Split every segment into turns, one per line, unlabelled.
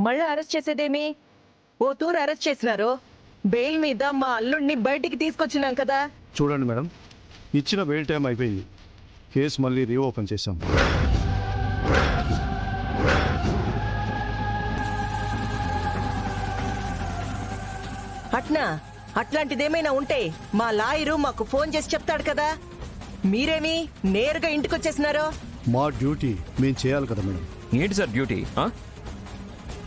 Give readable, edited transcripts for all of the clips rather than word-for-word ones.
మళ్ళీ అరెస్ట్ చేసేదేమి? ఓ తూరు అరెస్ట్ చేసినారు, బెయిల్ మీద మా అల్లుడిని బయటికి తీసుకొచ్చినాం కదా.
చూడండి మేడం, ఇచ్చిన బెయిల్ టైం అయిపోయింది. కేసు మళ్ళీ రీఓపెన్ చేశాం.
అట్నా? అట్లాంటిదేమైనా ఉంటే మా లాయరు మాకు ఫోన్ చేసి చెప్తాడు కదా. మీరేమి నేరుగా ఇంటికి వచ్చేసినారో?
మా డ్యూటీ మేము చేయాలి కదా మేడం.
ఏంటి సార్ డ్యూటీ?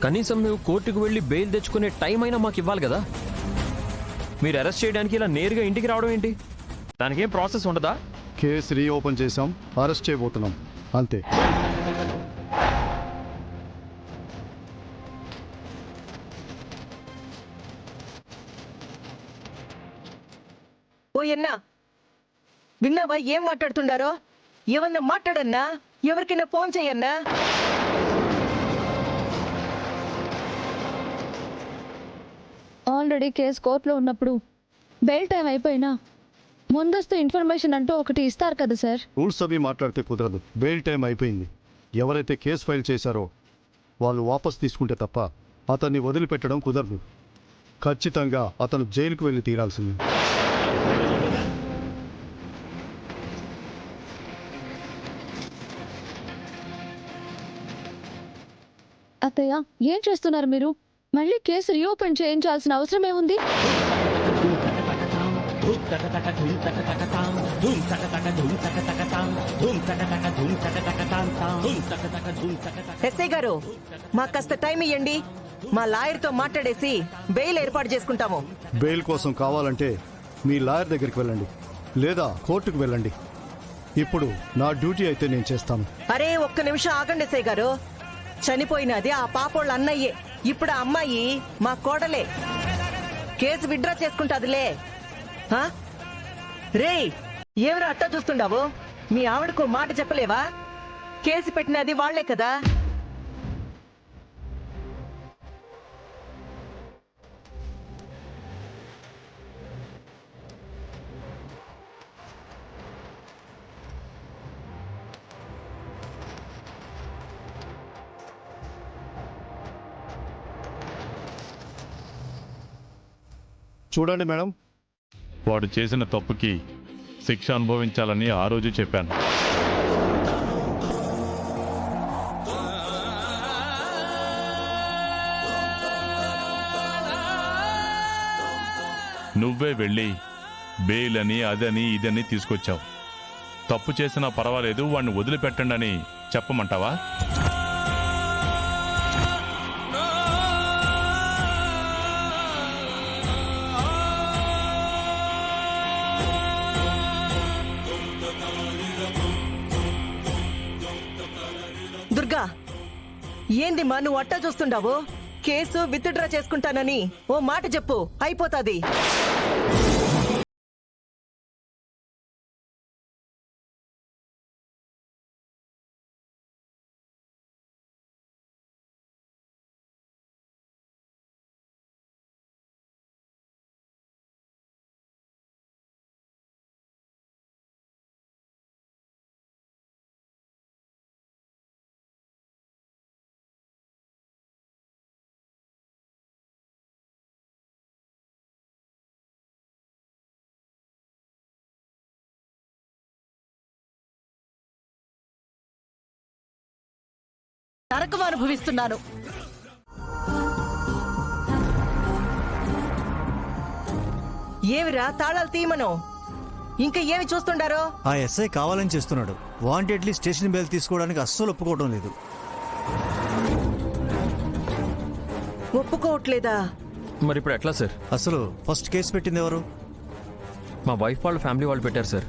కనీసం మేము కోర్టుకు వెళ్ళి బెయిల్ తెచ్చుకునే టైం అయినా మాకు ఇవ్వాలి కదా. మీరు అరెస్ట్ చేయడానికి ఇలా నేరుగా ఇంటికి రావడం ఏంటి? దానికేం ప్రాసెస్ ఉండదా?
కేసు రీఓపెన్ చేశాం, అరెస్ట్ చేయబోతున్నాం, అంతే.
ఓ అన్నా, విన్నావా ఏం మాట్లాడుతుండారో? ఏమన్నా మాట్లాడన్నా, ఎవరికైనా ఫోన్ చెయ్యన్నా.
ఆల్రెడీ కేసు కోర్టులో ఉన్నప్పుడు బెయిల్ టైం అయిపోయినా ముందస్తు ఇన్ఫర్మేషన్ అంటూ ఒకటి ఇస్తారు కదా సార్.
రూల్స్ అవి మాట్లాడితే కుదరదు. బెయిల్ టైం అయిపోయింది. ఎవరైతే కేసు ఫైల్ చేశారో వాళ్ళు వాపస్ తీసుకుంటే తప్ప అతన్ని వదిలిపెట్టడం కుదరదు. ఖచ్చితంగా అతను జైలుకు వెళ్ళి తీరాల్సింది.
అత్తయ్య, ఏం చేస్తున్నారు మీరు? మళ్ళీ కేసు రీఓపెన్ చేయించాల్సిన అవసరం ఏముంది?
ఎస్ఐ గారు, మాకు కాస్త టైం ఇవ్వండి. మా లాయర్తో మాట్లాడేసి బెయిల్ ఏర్పాటు చేసుకుంటాము.
బెయిల్ కోసం కావాలంటే మీ లాయర్ దగ్గరికి వెళ్ళండి, లేదా కోర్టుకు వెళ్ళండి. ఇప్పుడు నా డ్యూటీ అయితే నేను చేస్తాను.
అరే ఒక్క నిమిషం ఆగండి ఎస్ఐ గారు. చనిపోయినది ఆ పాపోళ్ళ అన్నయ్యే. ఇప్పుడు ఆ అమ్మాయి మా కోడలే. Case withdraw చేసుకుంటాదిలే. రే, ఎవరు అట్టా చూస్తుండావు? మీ ఆవిడకు మాట చెప్పలేవా? కేసు పెట్టినది వాళ్లే కదా.
చూడండి మేడం,
వాడు చేసిన తప్పుకి శిక్ష అనుభవించాలని ఆ రోజు చెప్పాను. నువ్వే వెళ్ళి బెయిల్ అని అదని ఇదని తీసుకొచ్చావు. తప్పు చేసినా పర్వాలేదు, వాడిని వదిలిపెట్టండి అని చెప్పమంటావా?
దుర్గా, ఏంది మా నువ్వు అట్టా చూస్తుండావు? కేసు విత్డ్రా చేసుకుంటానని ఓ మాట చెప్పు, అయిపోతాది. నరకం అనుభవిస్తున్నాను. ఏమిరా తాళాలు తీయమను, ఇంకా ఏమి చూస్తుండారో?
ఆ ఎస్ఐ కావాలని చేస్తున్నాడు. వాంటెడ్లీ స్టేషన్ బెయిల్ తీసుకోవడానికి అస్సలు ఒప్పుకోవడం లేదు.
ఒప్పుకోవట్లేదా?
మరి ఇప్పుడు ఎట్లా సార్?
అసలు ఫస్ట్ కేసు పెట్టింది ఎవరు?
మా వైఫ్ వాళ్ళ ఫ్యామిలీ వాళ్ళు పెట్టారు సార్.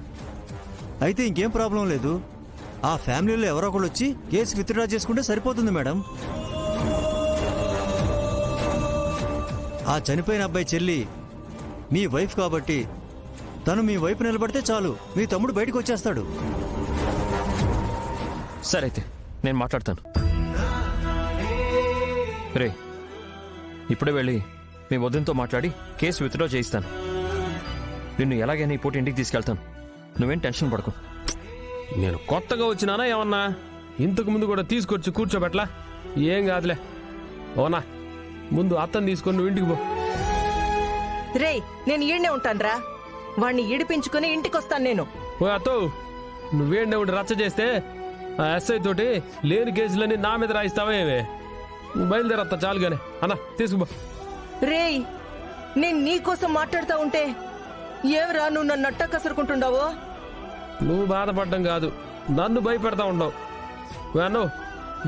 అయితే ఇంకేం ప్రాబ్లం లేదు. ఆ ఫ్యామిలీలో ఎవరో ఒకళ్ళు వచ్చి కేసు విత్డ్రా చేసుకుంటే సరిపోతుంది మేడం. ఆ చనిపోయిన అబ్బాయి చెల్లి మీ వైఫ్ కాబట్టి తను మీ వైపు నిలబడితే చాలు, మీ తమ్ముడు బయటకు వచ్చేస్తాడు.
సరే అయితే నేను మాట్లాడతాను. రే, ఇప్పుడే వెళ్ళి మీ వదినతో మాట్లాడి కేసు విత్డ్రా చేయిస్తాను. నిన్ను ఎలాగైనా ఈ పూట ఇంటికి తీసుకెళ్తాను. నువ్వేం టెన్షన్ పడకు.
నేను కొత్తగా వచ్చినానా ఏమన్నా? ఇంతకు ముందు కూడా తీసుకొచ్చి కూర్చోబెట్లా? ఏం కాదులే. ఓనా ముందు అత్తని తీసుకొని నువ్వు ఇంటికి పో.
రేయ్ నేను ఈడనే ఉంటానురా. వాణ్ణి ఈడిపించుకుని ఇంటికొస్తాను నేను.
ఓ అత్తో నువ్వేండే ఉండి రచ్చ చేస్తే ఆ ఎస్ఐ తోటి లేని కేసులన్నీ నా మీద రాయిస్తావేవే. నువ్వు బయలుదేరత్తా చాలుగానే. అన్న తీసుకుపో.
రేయ్ నేను నీకోసం మాట్లాడుతా ఉంటే ఏవరా నువ్వు నన్ను అట్ట కసురుకుంటుండావో?
నువ్వు బాధపడడం కాదు నన్ను భయపెడతా ఉండవు. అన్నో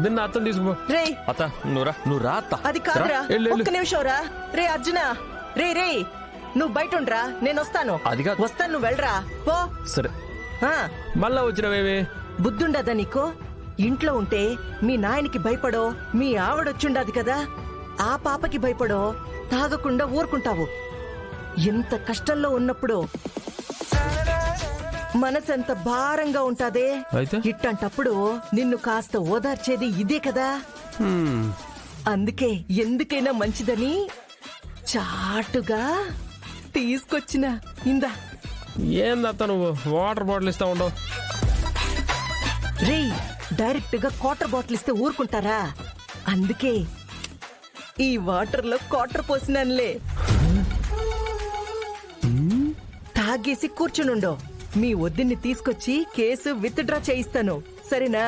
దీన్ని అత్తని తీసుకుపో.
రేయ్
అత్త నువ్వు రా అత్త.
అది కాదురా,
రా, వెళ్ళు, వెళ్ళు.
ఒక్క నిమిషం రా. రే అర్జున, రే నువ్వు బయట ఉండరా, నేను వస్తాను.
అది కాదు.
వస్తాను, నువ్వు వెళ్ళరా పో.
సరే
ఆ,
మళ్ళా వచ్చినవేమి?
బుద్ధుండదా నీకు? ఇంట్లో ఉంటే మీ నాయనకి భయపడో, మీ ఆవిడొచ్చుండదు కదా, ఆ పాపకి భయపడో తాగకుండా ఊరుకుంటావు. ఎంత కష్టంలో ఉన్నప్పుడు మనసెంత భారంగా ఉంటాదే.
అయితే?
ఇట్టంటప్పుడు నిన్ను కాస్త ఓదార్చేది ఇదే కదా. అందుకే ఎందుకైనా మంచిదని చాటుగా తీసుకొచ్చిన ఇందా.
ఏందత్త నువ్వు వాటర్ బాటిల్ ఇస్తా ఉండవు?
రేయ్ డైరెక్ట్ గా క్వార్టర్ బాటిల్ ఇస్తే ఊరుకుంటారా? అందుకే ఈ వాటర్ లో క్వార్టర్ పోసినానులే. తాగేసి కూర్చునుండో. మీ వద్దిని తీసుకొచ్చి కేసు విత్ డ్రా చేయిస్తాను, సరేనా?